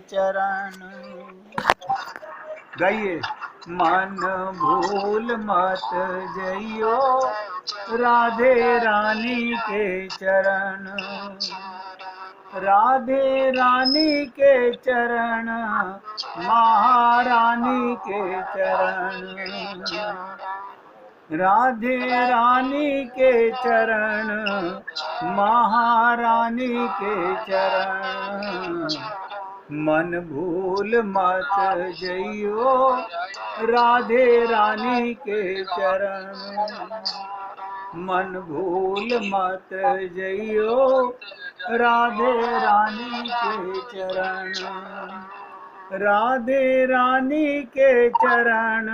चरण। गाइए। मन भूल मत जइयो राधे रानी के चरण, राधे रानी के चरण, महारानी के चरण, राधे रानी के चरण, महारानी के चरण। मन भूल मत जइयो राधे रानी के चरण, मन भूल मत जइयो राधे रानी के चरण, राधे रानी के चरण,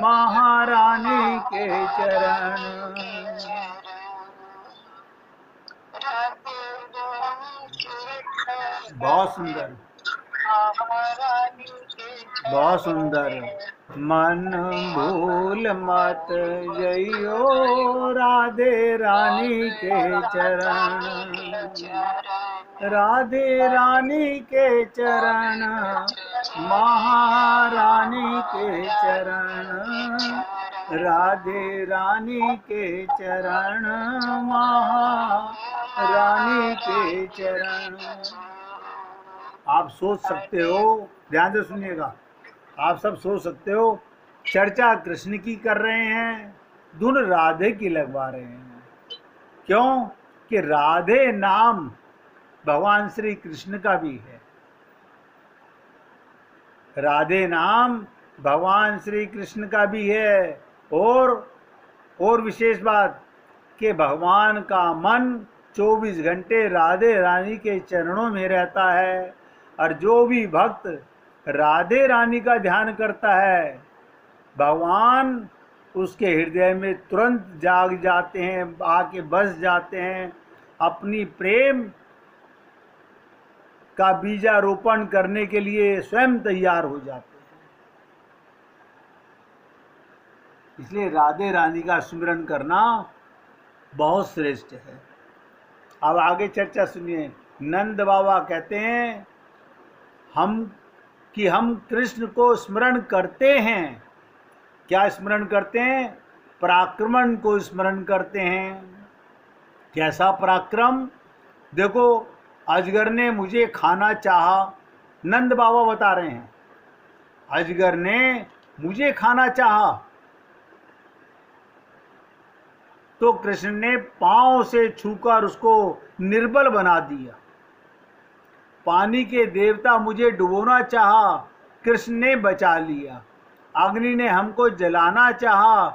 महारानी के चरण। बहुत सुंदर, बहुत सुंदर। मन भूल मत जइयो राधे रानी के चरण, राधे रानी के चरण, महारानी के चरण, राधे रानी के चरण, महारानी के चरण। आप सोच सकते हो, ध्यान से सुनिएगा, आप सब सोच सकते हो चर्चा कृष्ण की कर रहे हैं, धुन राधे की लगवा रहे हैं। क्यों कि राधे नाम भगवान श्री कृष्ण का भी है, राधे नाम भगवान श्री कृष्ण का भी है। और विशेष बात कि भगवान का मन 24 घंटे राधे रानी के चरणों में रहता है, और जो भी भक्त राधे रानी का ध्यान करता है, भगवान उसके हृदय में तुरंत जाग जाते हैं, आके बस जाते हैं, अपनी प्रेम का बीजारोपण करने के लिए स्वयं तैयार हो जाते हैं। इसलिए राधे रानी का स्मरण करना बहुत श्रेष्ठ है। अब आगे चर्चा सुनिए। नंद बाबा कहते हैं हम कृष्ण को स्मरण करते हैं। क्या स्मरण करते हैं? पराक्रमण को स्मरण करते हैं। कैसा पराक्रम? देखो, अजगर ने मुझे खाना चाहा, नंद बाबा बता रहे हैं, अजगर ने मुझे खाना चाहा तो कृष्ण ने पांव से छूकर उसको निर्बल बना दिया। पानी के देवता मुझे डुबोना चाहा, कृष्ण ने बचा लिया। अग्नि ने हमको जलाना चाहा,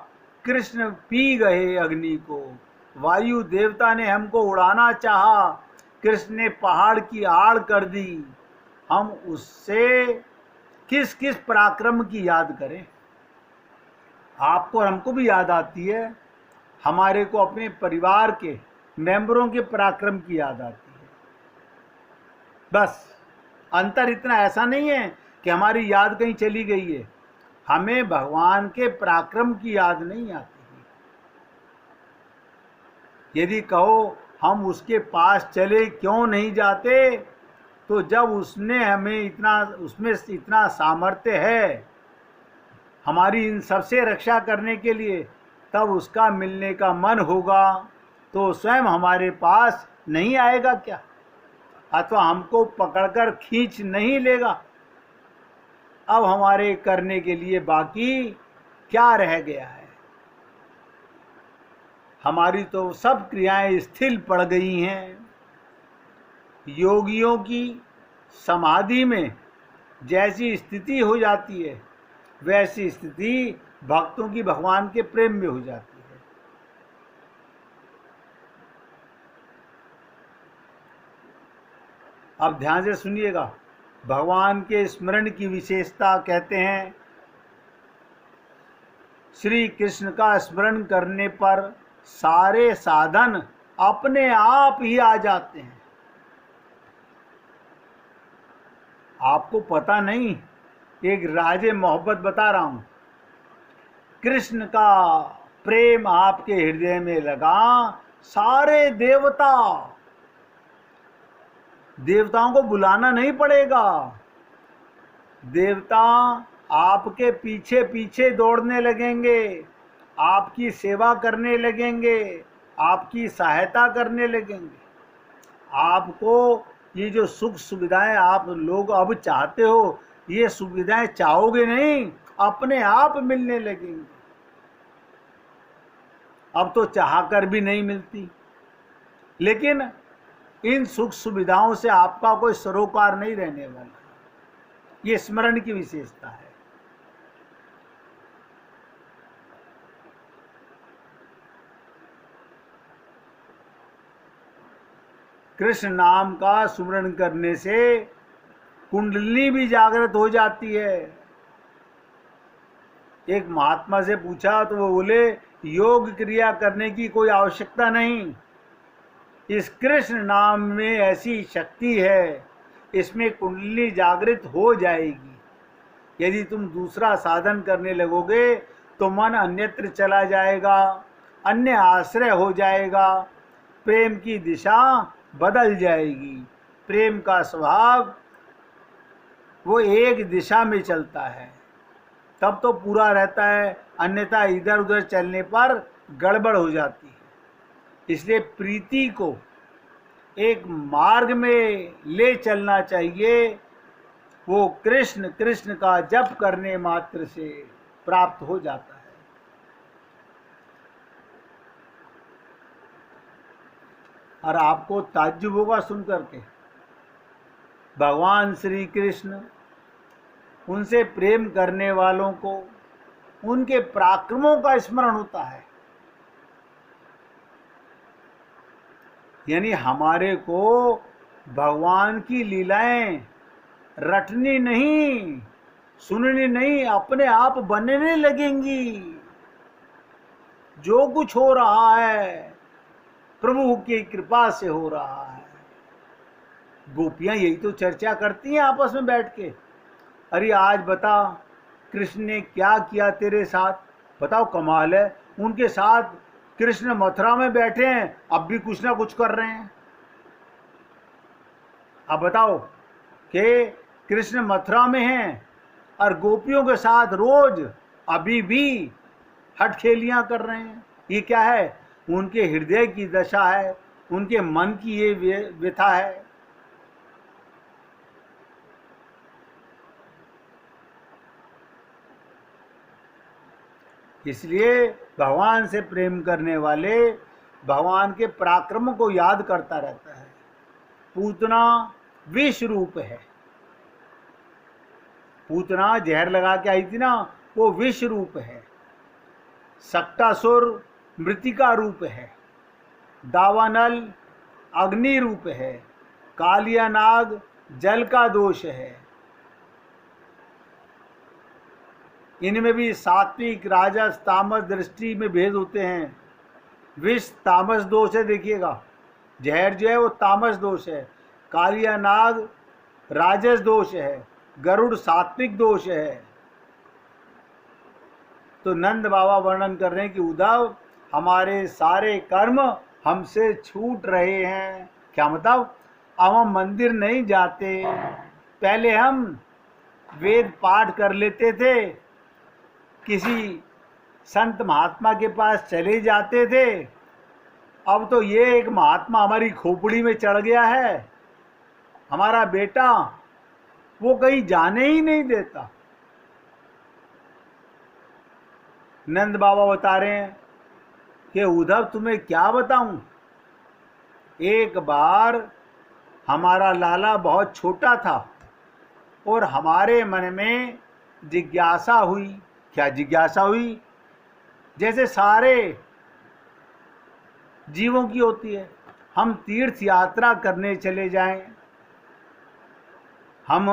कृष्ण पी गए अग्नि को। वायु देवता ने हमको उड़ाना चाहा, कृष्ण ने पहाड़ की आड़ कर दी। हम उससे किस किस पराक्रम की याद करें? आपको और हमको भी याद आती है, हमारे को अपने परिवार के मेंबरों के पराक्रम की याद आती है। बस अंतर इतना ऐसा नहीं है कि हमारी याद कहीं चली गई है, हमें भगवान के पराक्रम की याद नहीं आती है। यदि कहो हम उसके पास चले क्यों नहीं जाते, तो जब उसने हमें उसमें इतना सामर्थ्य है हमारी इन सबसे रक्षा करने के लिए, तब उसका मिलने का मन होगा तो स्वयं हमारे पास नहीं आएगा क्या? अथवा हमको पकड़कर खींच नहीं लेगा? अब हमारे करने के लिए बाकी क्या रह गया है? हमारी तो सब क्रियाएं स्थिर पड़ गई हैं। योगियों की समाधि में जैसी स्थिति हो जाती है, वैसी स्थिति भक्तों की भगवान के प्रेम में हो जाती है। अब ध्यान से सुनिएगा, भगवान के स्मरण की विशेषता कहते हैं, श्री कृष्ण का स्मरण करने पर सारे साधन अपने आप ही आ जाते हैं। आपको पता नहीं, एक राजे मोहब्बत बता रहा हूं। कृष्ण का प्रेम आपके हृदय में लगा, सारे देवता देवताओं को बुलाना नहीं पड़ेगा। देवता आपके पीछे पीछे दौड़ने लगेंगे, आपकी सेवा करने लगेंगे, आपकी सहायता करने लगेंगे। आपको ये जो सुख सुविधाएं आप लोग अब चाहते हो, ये सुविधाएं चाहोगे नहीं, अपने आप मिलने लगेंगी। अब तो चाहकर भी नहीं मिलती। लेकिन इन सुख सुविधाओं से आपका कोई सरोकार नहीं रहने वाला। ये स्मरण की विशेषता है। कृष्ण नाम का सुमरण करने से कुंडलिनी भी जागृत हो जाती है। एक महात्मा से पूछा तो वो बोले, योग क्रिया करने की कोई आवश्यकता नहीं, इस कृष्ण नाम में ऐसी शक्ति है, इसमें कुंडली जागृत हो जाएगी। यदि तुम दूसरा साधन करने लगोगे तो मन अन्यत्र चला जाएगा, अन्य आश्रय हो जाएगा, प्रेम की दिशा बदल जाएगी। प्रेम का स्वभाव वो एक दिशा में चलता है, तब तो पूरा रहता है, अन्यथा इधर उधर चलने पर गड़बड़ हो जाती है। इसलिए प्रीति को एक मार्ग में ले चलना चाहिए। वो कृष्ण कृष्ण का जप करने मात्र से प्राप्त हो जाता है। और आपको ताज्जुब होगा सुन करके, भगवान श्री कृष्ण उनसे प्रेम करने वालों को उनके पराक्रमों का स्मरण होता है। यानी हमारे को भगवान की लीलाएं रटनी नहीं, सुननी नहीं, अपने आप बनने लगेंगी। जो कुछ हो रहा है प्रभु की कृपा से हो रहा है। गोपियां यही तो चर्चा करती हैं आपस में बैठ के, अरे आज बता कृष्ण ने क्या किया तेरे साथ, बताओ, कमाल है। उनके साथ कृष्ण मथुरा में बैठे हैं, अब भी कुछ ना कुछ कर रहे हैं। अब बताओ कि कृष्ण मथुरा में हैं और गोपियों के साथ रोज अभी भी हठखेलियां कर रहे हैं। ये क्या है? उनके हृदय की दशा है, उनके मन की ये व्यथा है। इसलिए भगवान से प्रेम करने वाले भगवान के पराक्रम को याद करता रहता है। पूतना विष रूप है। पूतना जहर लगा के आई थी ना, वो विष रूप है। सक्टासुर मृतिका रूप है। दावानल अग्नि रूप है। कालिया नाग जल का दोष है। इनमें भी सात्विक राजस तामस दृष्टि में भेद होते हैं। विष तामस दोष है, देखिएगा, जहर जो है वो तामस दोष है, कालिया नाग राजस दोष है, गरुड़ सात्विक दोष है। तो नंद बाबा वर्णन कर रहे हैं कि उद्धव, हमारे सारे कर्म हमसे छूट रहे हैं। क्या मतलब? अब हम मंदिर नहीं जाते। पहले हम वेद पाठ कर लेते थे, किसी संत महात्मा के पास चले जाते थे। अब तो ये एक महात्मा हमारी खोपड़ी में चढ़ गया है, हमारा बेटा, वो कहीं जाने ही नहीं देता। नंद बाबा बता रहे हैं कि उद्धव तुम्हें क्या बताऊं, एक बार हमारा लाला बहुत छोटा था और हमारे मन में जिज्ञासा हुई। क्या जिज्ञासा हुई? जैसे सारे जीवों की होती है, हम तीर्थ यात्रा करने चले जाएं। हम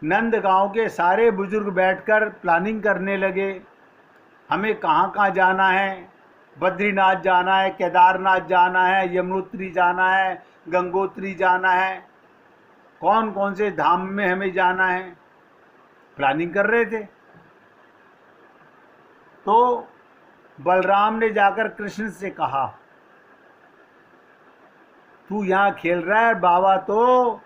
नंदगांव के सारे बुजुर्ग बैठकर प्लानिंग करने लगे, हमें कहाँ कहाँ जाना है। बद्रीनाथ जाना है, केदारनाथ जाना है, यमुनोत्री जाना है, गंगोत्री जाना है, कौन कौन से धाम में हमें जाना है, प्लानिंग कर रहे थे। तो बलराम ने जाकर कृष्ण से कहा तू यहाँ खेल रहा है, बाबा तो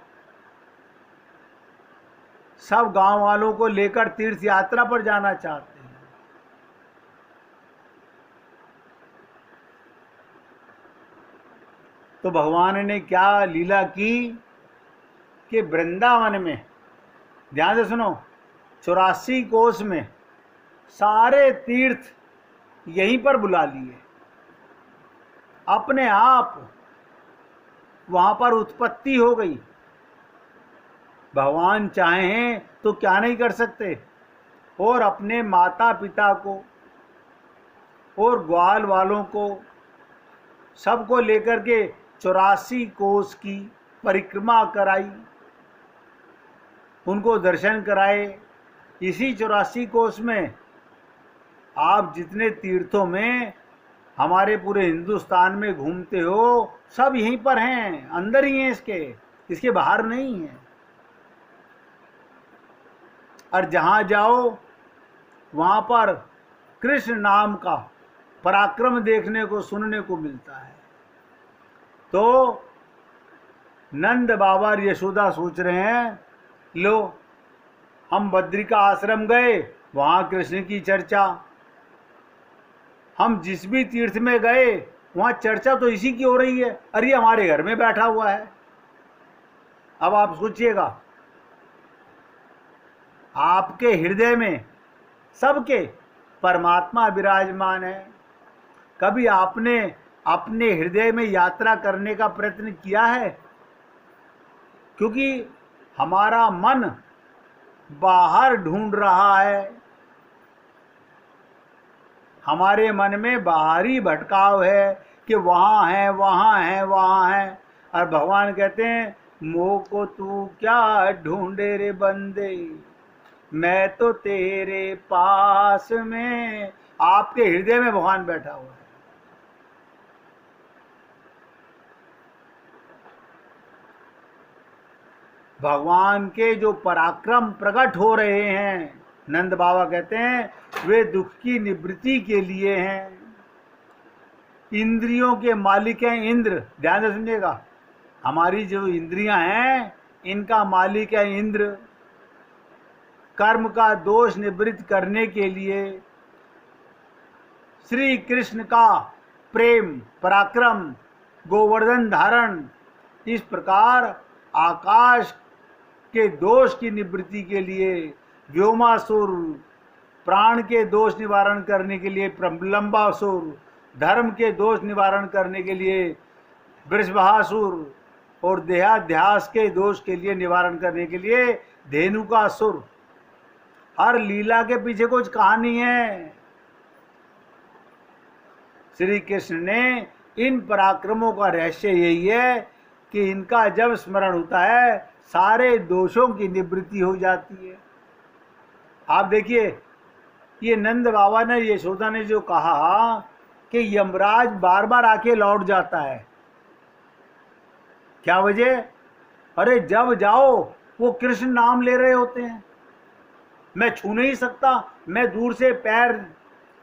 सब गांव वालों को लेकर तीर्थ यात्रा पर जाना चाहते हैं। तो भगवान ने क्या लीला की कि वृंदावन में, ध्यान से सुनो, 84 कोस में सारे तीर्थ यहीं पर बुला लिए। अपने आप वहां पर उत्पत्ति हो गई। भगवान चाहें तो क्या नहीं कर सकते। और अपने माता पिता को और ग्वाल वालों को सबको लेकर के 84 कोस की परिक्रमा कराई, उनको दर्शन कराए। इसी 84 कोस में आप जितने तीर्थों में हमारे पूरे हिंदुस्तान में घूमते हो, सब यहीं पर हैं, अंदर ही हैं, इसके बाहर नहीं है। और जहां जाओ वहां पर कृष्ण नाम का पराक्रम देखने को, सुनने को मिलता है। तो नंद बाबा और यशोदा सोच रहे हैं, लो हम बद्रिका आश्रम गए, वहां कृष्ण की चर्चा। हम जिस भी तीर्थ में गए वहां चर्चा तो इसी की हो रही है। अरे हमारे घर में बैठा हुआ है। अब आप सोचिएगा, आपके हृदय में सबके परमात्मा विराजमान है। कभी आपने अपने हृदय में यात्रा करने का प्रयत्न किया है? क्योंकि हमारा मन बाहर ढूंढ रहा है, हमारे मन में बाहरी भटकाव है कि वहाँ है, वहाँ है, वहाँ है। और भगवान कहते हैं, मोह को तू क्या ढूंढे रे बंदे, मैं तो तेरे पास में। आपके हृदय में भगवान बैठा हुआ है। भगवान के जो पराक्रम प्रकट हो रहे हैं, नंद बाबा कहते हैं, वे दुख की निवृत्ति के लिए हैं। इंद्रियों के मालिक हैं इंद्र। ध्यान से सुनिएगा, हमारी जो इंद्रियां हैं इनका मालिक है इंद्र। कर्म का दोष निवृत्त करने के लिए श्री कृष्ण का प्रेम, पराक्रम, गोवर्धन धारण, इस प्रकार आकाश के दोष की निवृत्ति के लिए व्योमासुर, प्राण के दोष निवारण करने के लिए प्रलंबासुर, धर्म के दोष निवारण करने के लिए वृषभासुर, और देहाध्यास के दोष के लिए निवारण करने के लिए धेनुकासुर। हर लीला के पीछे कुछ कहानी है। श्री कृष्ण ने इन पराक्रमों का रहस्य यही है कि इनका जब स्मरण होता है सारे दोषों की निवृत्ति हो जाती है। आप देखिए, ये नंद बाबा ने, यशोदा ने जो कहा कि यमराज बार बार आके लौट जाता है, क्या वजह? अरे जब जाओ वो कृष्ण नाम ले रहे होते हैं। मैं छू नहीं सकता, मैं दूर से पैर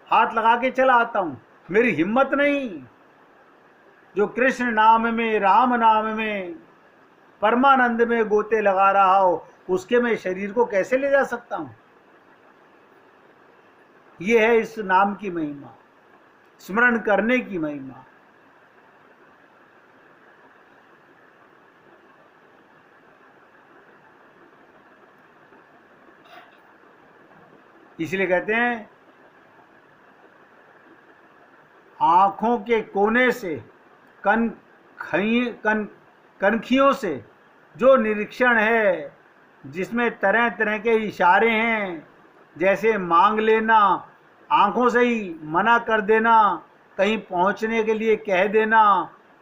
हाथ लगा के चला आता हूं, मेरी हिम्मत नहीं। जो कृष्ण नाम में, राम नाम में, परमानंद में गोते लगा रहा हो, उसके मैं शरीर को कैसे ले जा सकता हूं? ये है इस नाम की महिमा, स्मरण करने की महिमा। इसलिए कहते हैं, आंखों के कोने से, कनखियों से जो निरीक्षण है, जिसमें तरह तरह के इशारे हैं, जैसे मांग लेना, आंखों से ही मना कर देना, कहीं पहुंचने के लिए कह देना,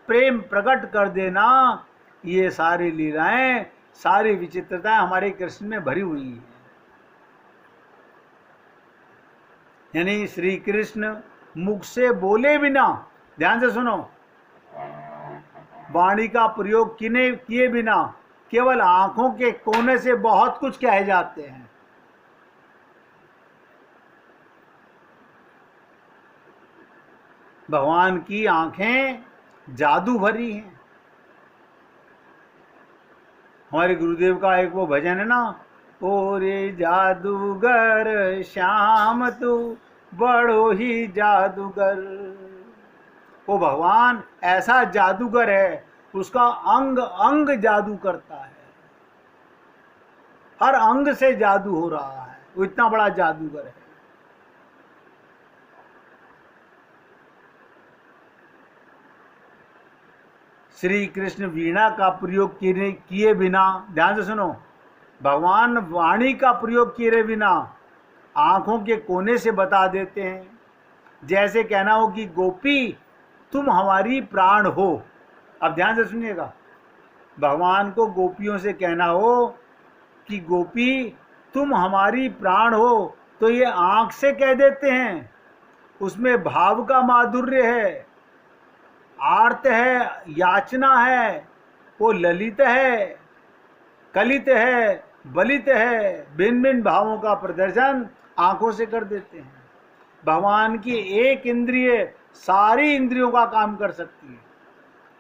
प्रेम प्रकट कर देना, ये सारी लीलाएं, सारी विचित्रताएं हमारे कृष्ण में भरी हुई हैं। यानी श्री कृष्ण मुख से बोले बिना, ध्यान से सुनो, वाणी का प्रयोग किए बिना केवल आंखों के कोने से बहुत कुछ कहे जाते हैं। भगवान की आंखें जादू भरी हैं। हमारे गुरुदेव का एक वो भजन है ना, ओ रे जादूगर श्याम तू बड़ो ही जादूगर। वो भगवान ऐसा जादूगर है, उसका अंग अंग जादू करता है, हर अंग से जादू हो रहा है, वो इतना बड़ा जादूगर है। श्री कृष्ण वीणा का प्रयोग किए बिना, ध्यान से सुनो, भगवान वाणी का प्रयोग किए बिना आंखों के कोने से बता देते हैं। जैसे कहना हो कि गोपी तुम हमारी प्राण हो। अब ध्यान से सुनिएगा, भगवान को गोपियों से कहना हो कि गोपी तुम हमारी प्राण हो, तो ये आंख से कह देते हैं, उसमें भाव का माधुर्य है, आर्त है, याचना है, वो ललित है, कलित है, बलित है, भिन्न भिन्न भावों का प्रदर्शन आंखों से कर देते हैं। भगवान की एक इंद्रिय सारी इंद्रियों का काम कर सकती है,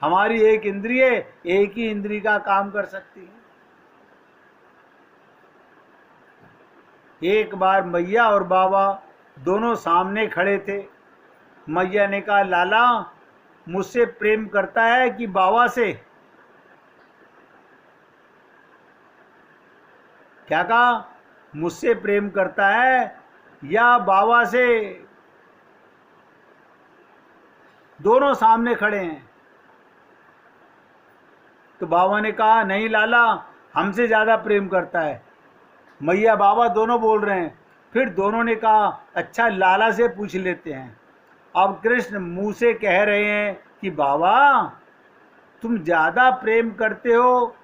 हमारी एक इंद्रिय एक ही इंद्रिय का काम कर सकती है। एक बार मैया और बाबा दोनों सामने खड़े थे। मैया ने कहा, लाला मुझसे प्रेम करता है कि बाबा से? क्या कहा? मुझसे प्रेम करता है या बाबा से? दोनों सामने खड़े हैं। तो बाबा ने कहा, नहीं लाला, हमसे ज्यादा प्रेम करता है। मैया बाबा दोनों बोल रहे हैं। फिर दोनों ने कहा, अच्छा लाला से पूछ लेते हैं। अब कृष्ण मुंह से कह रहे हैं कि बाबा तुम ज्यादा प्रेम करते हो,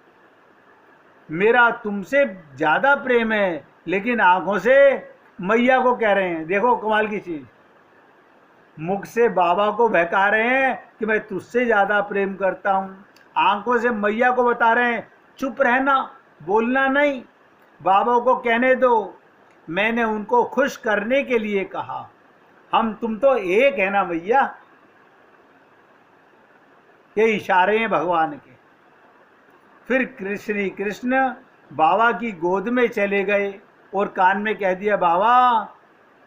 मेरा तुमसे ज्यादा प्रेम है, लेकिन आंखों से मैया को कह रहे हैं। देखो कमाल की चीज, मुख से बाबा को बहका रहे हैं कि मैं तुझसे ज्यादा प्रेम करता हूं, आंखों से मैया को बता रहे हैं चुप रहना, बोलना नहीं, बाबा को कहने दो, मैंने उनको खुश करने के लिए कहा, हम तुम तो एक है ना भैया। ये इशारे हैं भगवान के। फिर श्री कृष्ण बाबा की गोद में चले गए और कान में कह दिया, बाबा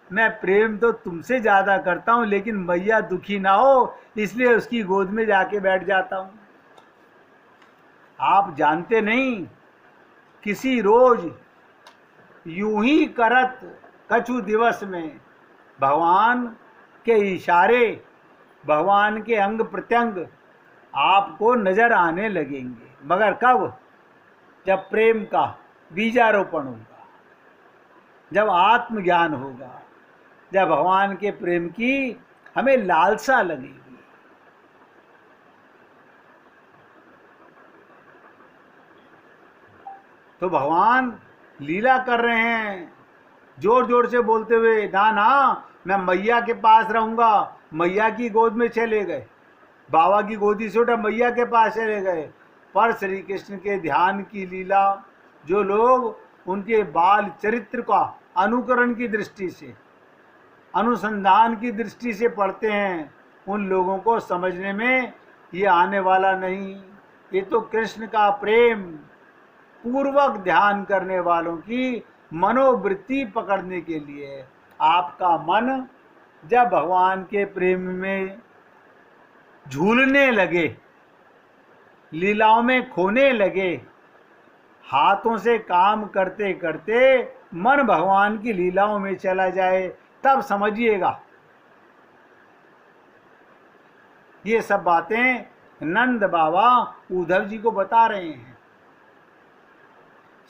मैं प्रेम तो तुमसे ज्यादा करता हूं, लेकिन मैया दुखी ना हो इसलिए उसकी गोद में जाके बैठ जाता हूं। आप जानते नहीं, किसी रोज यूं ही करत कछु दिवस में भगवान के इशारे, भगवान के अंग प्रत्यंग आपको नजर आने लगेंगे। मगर कब? जब प्रेम का बीजारोपण होगा, जब आत्मज्ञान होगा, जब भगवान के प्रेम की हमें लालसा लगेगी। तो भगवान लीला कर रहे हैं, जोर जोर से बोलते हुए, ना ना मैं मैया के पास रहूंगा। मैया की गोद में चले गए, बाबा की गोदी से उठा मैया के पास चले गए। पर श्री कृष्ण के ध्यान की लीला, जो लोग उनके बाल चरित्र का अनुकरण की दृष्टि से, अनुसंधान की दृष्टि से पढ़ते हैं, उन लोगों को समझने में ये आने वाला नहीं। ये तो कृष्ण का प्रेम पूर्वक ध्यान करने वालों की मनोवृत्ति पकड़ने के लिए। आपका मन जब भगवान के प्रेम में झूलने लगे, लीलाओं में खोने लगे, हाथों से काम करते करते मन भगवान की लीलाओं में चला जाए, तब समझिएगा। ये सब बातें नंद बाबा उद्धव जी को बता रहे हैं।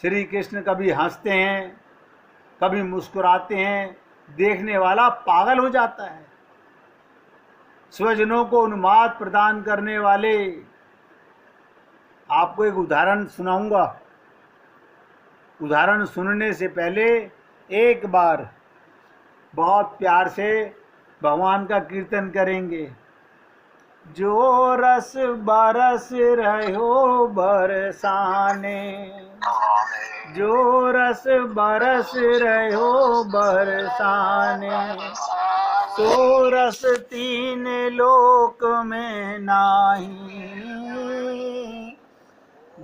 श्री कृष्ण कभी हंसते हैं, कभी मुस्कुराते हैं, देखने वाला पागल हो जाता है। स्वजनों को उन्माद प्रदान करने वाले, आपको एक उदाहरण सुनाऊंगा। उदाहरण सुनने से पहले एक बार बहुत प्यार से भगवान का कीर्तन करेंगे। जो रस बरस रहो बरसाने, जो रस बरस रहो बरसाने, सो रस तीन लोक में नाही,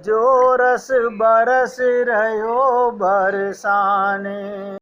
जो रस बरस रह्यो बरसाने।